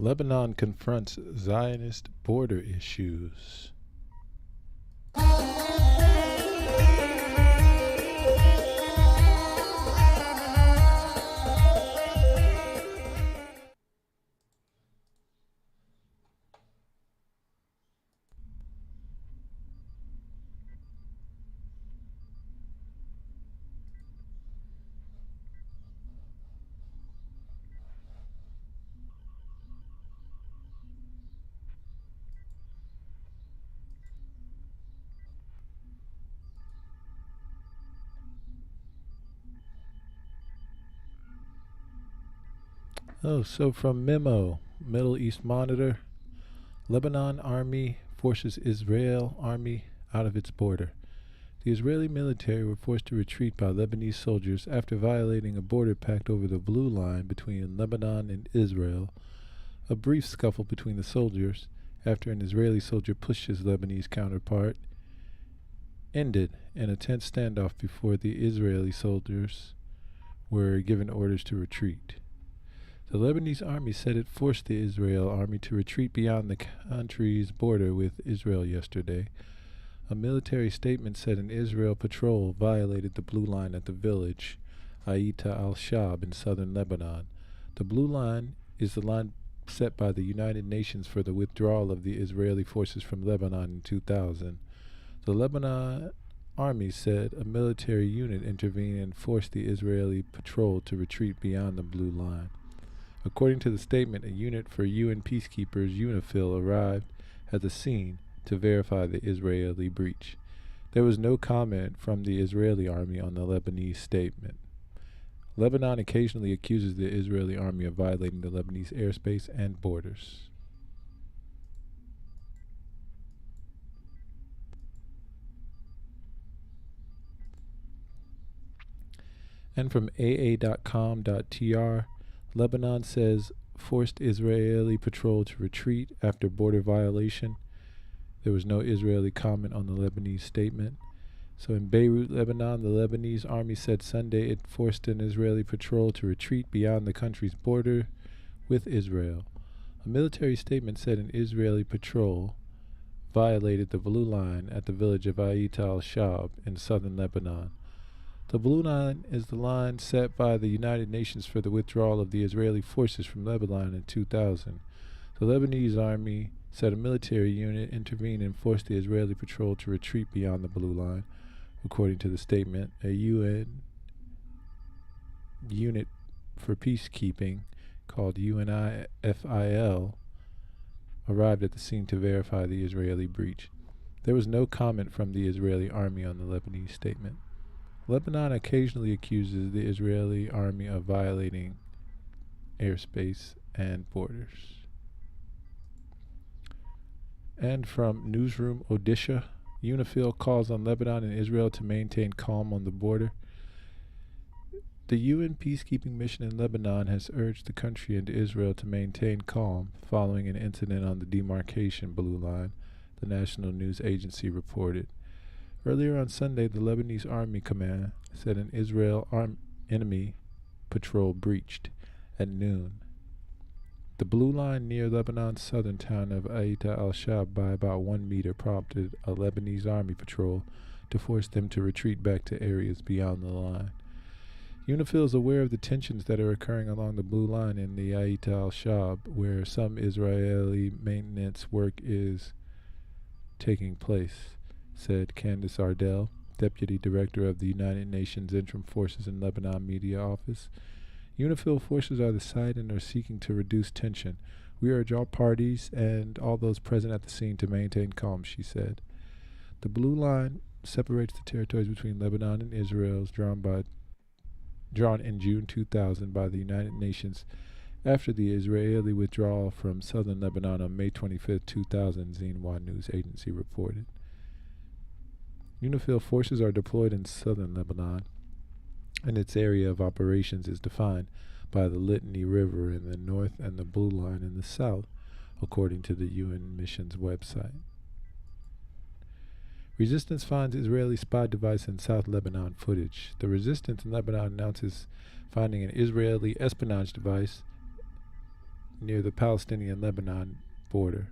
Lebanon confronts Zionist border issues. So from Memo, Middle East Monitor, Lebanon Army forces Israel Army out of its border. The Israeli military were forced to retreat by Lebanese soldiers after violating a border pact over the blue line between Lebanon and Israel. A brief scuffle between the soldiers, after an Israeli soldier pushed his Lebanese counterpart, ended in a tense standoff before the Israeli soldiers were given orders to retreat. The Lebanese army said it forced the Israel army to retreat beyond the country's border with Israel yesterday. A military statement said an Israel patrol violated the blue line at the village Aita al-Shab in southern Lebanon. The blue line is the line set by the United Nations for the withdrawal of the Israeli forces from Lebanon in 2000. The Lebanon army said a military unit intervened and forced the Israeli patrol to retreat beyond the blue line. According to the statement, a unit for UN peacekeepers, UNIFIL, arrived at the scene to verify the Israeli breach. There was no comment from the Israeli army on the Lebanese statement. Lebanon occasionally accuses the Israeli army of violating the Lebanese airspace and borders. And from aa.com.tr, Lebanon says forced Israeli patrol to retreat after border violation. There was no Israeli comment on the Lebanese statement. So in Beirut, Lebanon, the Lebanese army said Sunday it forced an Israeli patrol to retreat beyond the country's border with Israel. A military statement said an Israeli patrol violated the blue line at the village of Ait al-Shab in southern Lebanon. The blue line is the line set by the United Nations for the withdrawal of the Israeli forces from Lebanon in 2000. The Lebanese army said a military unit intervened and forced the Israeli patrol to retreat beyond the blue line. According to the statement, a UN unit for peacekeeping called UNIFIL arrived at the scene to verify the Israeli breach. There was no comment from the Israeli army on the Lebanese statement. Lebanon occasionally accuses the Israeli army of violating airspace and borders. And from Newsroom Odisha, UNIFIL calls on Lebanon and Israel to maintain calm on the border. The UN peacekeeping mission in Lebanon has urged the country and Israel to maintain calm following an incident on the demarcation blue line, the national news agency reported. Earlier on Sunday, the Lebanese Army Command said an Israel enemy patrol breached at noon the blue line near Lebanon's southern town of Aita al-Shab by about 1 meter prompted a Lebanese army patrol to force them to retreat back to areas beyond the line. UNIFIL is aware of the tensions that are occurring along the blue line in the Aita al-Shab, where some Israeli maintenance work is taking place, said Candace Ardell, Deputy Director of the United Nations Interim Forces in Lebanon Media Office. UNIFIL forces are the site and are seeking to reduce tension. We urge all parties and all those present at the scene to maintain calm, she said. The blue line separates the territories between Lebanon and Israel, drawn in June 2000 by the United Nations after the Israeli withdrawal from southern Lebanon on May 25, 2000, Xinhua News Agency reported. UNIFIL forces are deployed in southern Lebanon, and its area of operations is defined by the Litani River in the north and the Blue Line in the south, according to the UN mission's website. Resistance finds Israeli spy device in South Lebanon footage. The resistance in Lebanon announces finding an Israeli espionage device near the Palestinian-Lebanon border.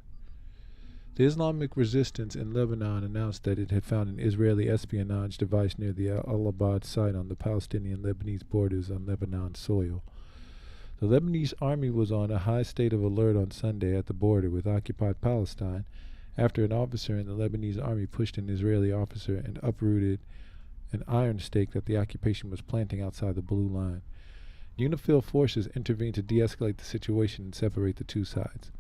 The Islamic resistance in Lebanon announced that it had found an Israeli espionage device near the Al-Abad site on the Palestinian-Lebanese borders on Lebanon soil. The Lebanese army was on a high state of alert on Sunday at the border with occupied Palestine after an officer in the Lebanese army pushed an Israeli officer and uprooted an iron stake that the occupation was planting outside the blue line. UNIFIL forces intervened to de-escalate the situation and separate the two sides.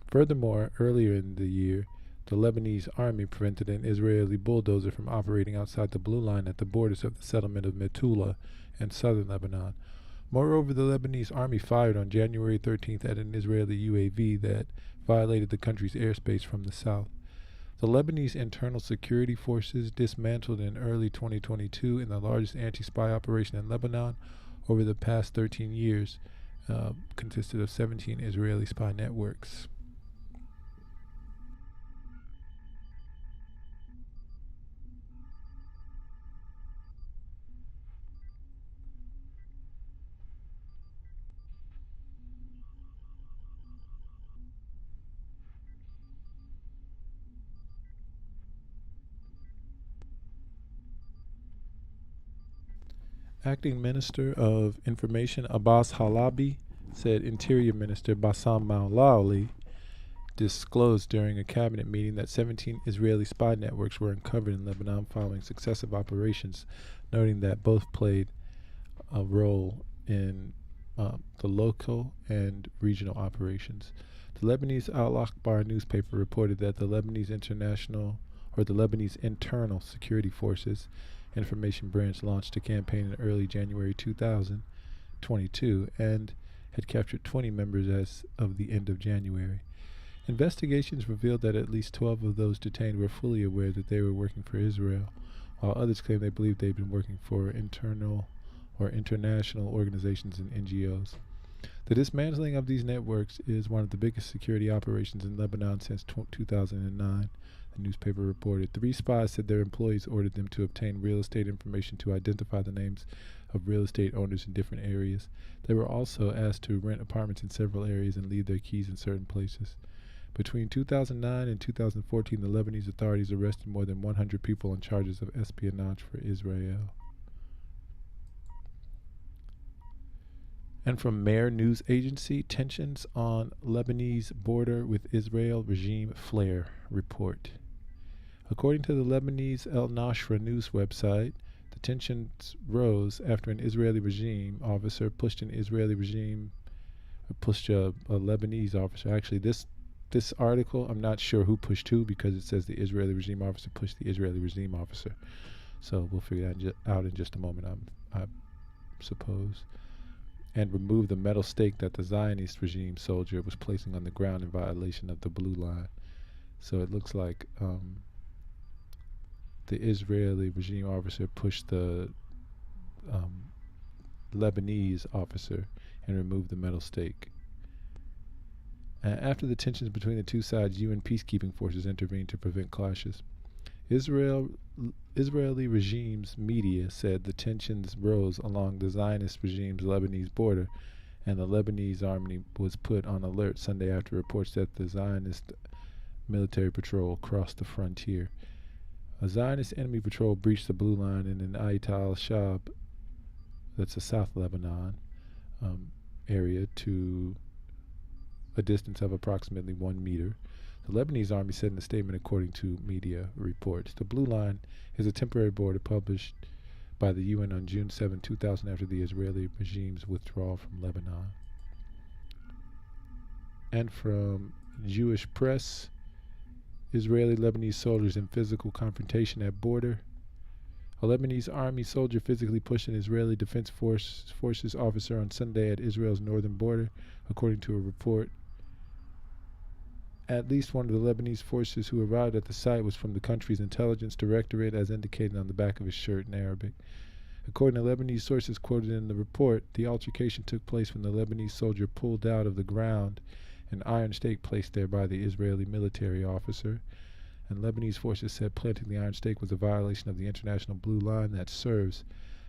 Furthermore, earlier in the year, the Lebanese army prevented an Israeli bulldozer from operating outside the blue line at the borders of the settlement of Metula in southern Lebanon. Moreover, the Lebanese army fired on January 13th at an Israeli UAV that violated the country's airspace from the south. The Lebanese Internal Security Forces, dismantled in early 2022 in the largest anti-spy operation in Lebanon over the past 13 years, consisted of 17 Israeli spy networks. Acting Minister of Information Abbas Halabi said Interior Minister Bassam Maulaoli disclosed during a cabinet meeting that 17 Israeli spy networks were uncovered in Lebanon following successive operations, noting that both played a role in the local and regional operations. The Lebanese Al-Akhbar newspaper reported that the Lebanese Internal Security Forces Information Branch launched a campaign in early January 2022 and had captured 20 members as of the end of January. Investigations revealed that at least 12 of those detained were fully aware that they were working for Israel, while others claimed they believed they'd been working for internal or international organizations and NGOs. The dismantling of these networks is one of the biggest security operations in Lebanon since 2009. The newspaper reported 3 spies said their employees ordered them to obtain real estate information to identify the names of real estate owners in different areas. They were also asked to rent apartments in several areas and leave their keys in certain places. Between 2009 and 2014, the Lebanese authorities arrested more than 100 people on charges of espionage for Israel. And from Mehr News Agency, tensions on Lebanese border with Israel regime flare report. According to the Lebanese El Nashra news website, the tensions rose after an Israeli regime officer pushed a Lebanese officer. Actually, this article, I'm not sure who pushed who because it says the Israeli regime officer pushed the Israeli regime officer. So we'll figure that out in just a moment, I suppose. And removed the metal stake that the Zionist regime soldier was placing on the ground in violation of the blue line. So it looks like the Israeli regime officer pushed the Lebanese officer and removed the metal stake. After the tensions between the two sides, UN peacekeeping forces intervened to prevent clashes. Israeli regime's media said the tensions rose along the Zionist regime's Lebanese border, and the Lebanese army was put on alert Sunday after reports that the Zionist military patrol crossed the frontier. A Zionist enemy patrol breached the blue line in an Ait al-Shab, that's a South Lebanon area, to a distance of approximately 1 meter. The Lebanese army said in a statement, according to media reports. The Blue Line is a temporary border published by the UN on June 7, 2000, after the Israeli regime's withdrawal from Lebanon. And from Jewish press, Israeli-Lebanese soldiers in physical confrontation at border. A Lebanese army soldier physically pushed an Israeli Defense Forces officer on Sunday at Israel's northern border, according to a report. At least one of the Lebanese forces who arrived at the site was from the country's intelligence directorate, as indicated on the back of his shirt in Arabic. According to Lebanese sources quoted in the report, the altercation took place when the Lebanese soldier pulled out of the ground an iron stake placed there by the Israeli military officer, and Lebanese forces said planting the iron stake was a violation of the international blue line that serves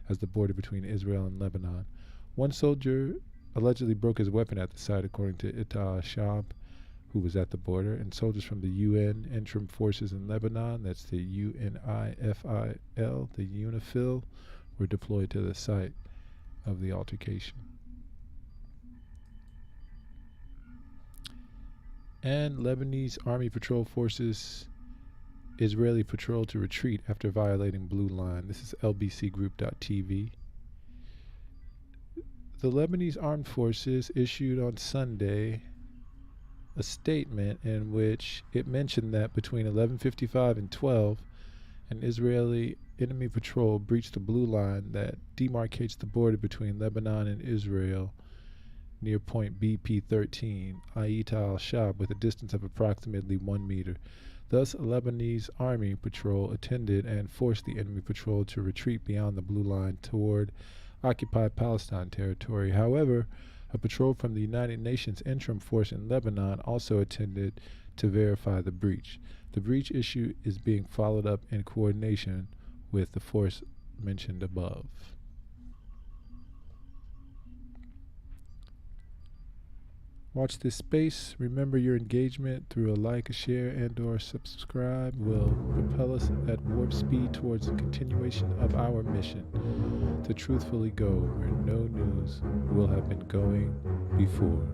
as the border between Israel and Lebanon. One soldier allegedly broke his weapon at the site, according to Ita Shab, who was at the border, and soldiers from the UN Interim Forces in Lebanon, that's the UNIFIL, the UNIFIL, were deployed to the site of the altercation. And Lebanese Army Patrol Forces Israeli patrol to retreat after violating Blue Line. This is lbcgroup.tv. The Lebanese Armed Forces issued on Sunday a statement in which it mentioned that between 11:55 and 12, an Israeli enemy patrol breached the Blue Line that demarcates the border between Lebanon and Israel near point BP-13, Ayita al-Shab, with a distance of approximately 1 meter. Thus, a Lebanese army patrol attended and forced the enemy patrol to retreat beyond the Blue Line toward occupied Palestine territory. However, a patrol from the United Nations Interim Force in Lebanon also attended to verify the breach. The breach issue is being followed up in coordination with the force mentioned above. Watch this space. Remember, your engagement through a like, a share, and or subscribe will propel us at warp speed towards the continuation of our mission to truthfully go where no news will have been going before.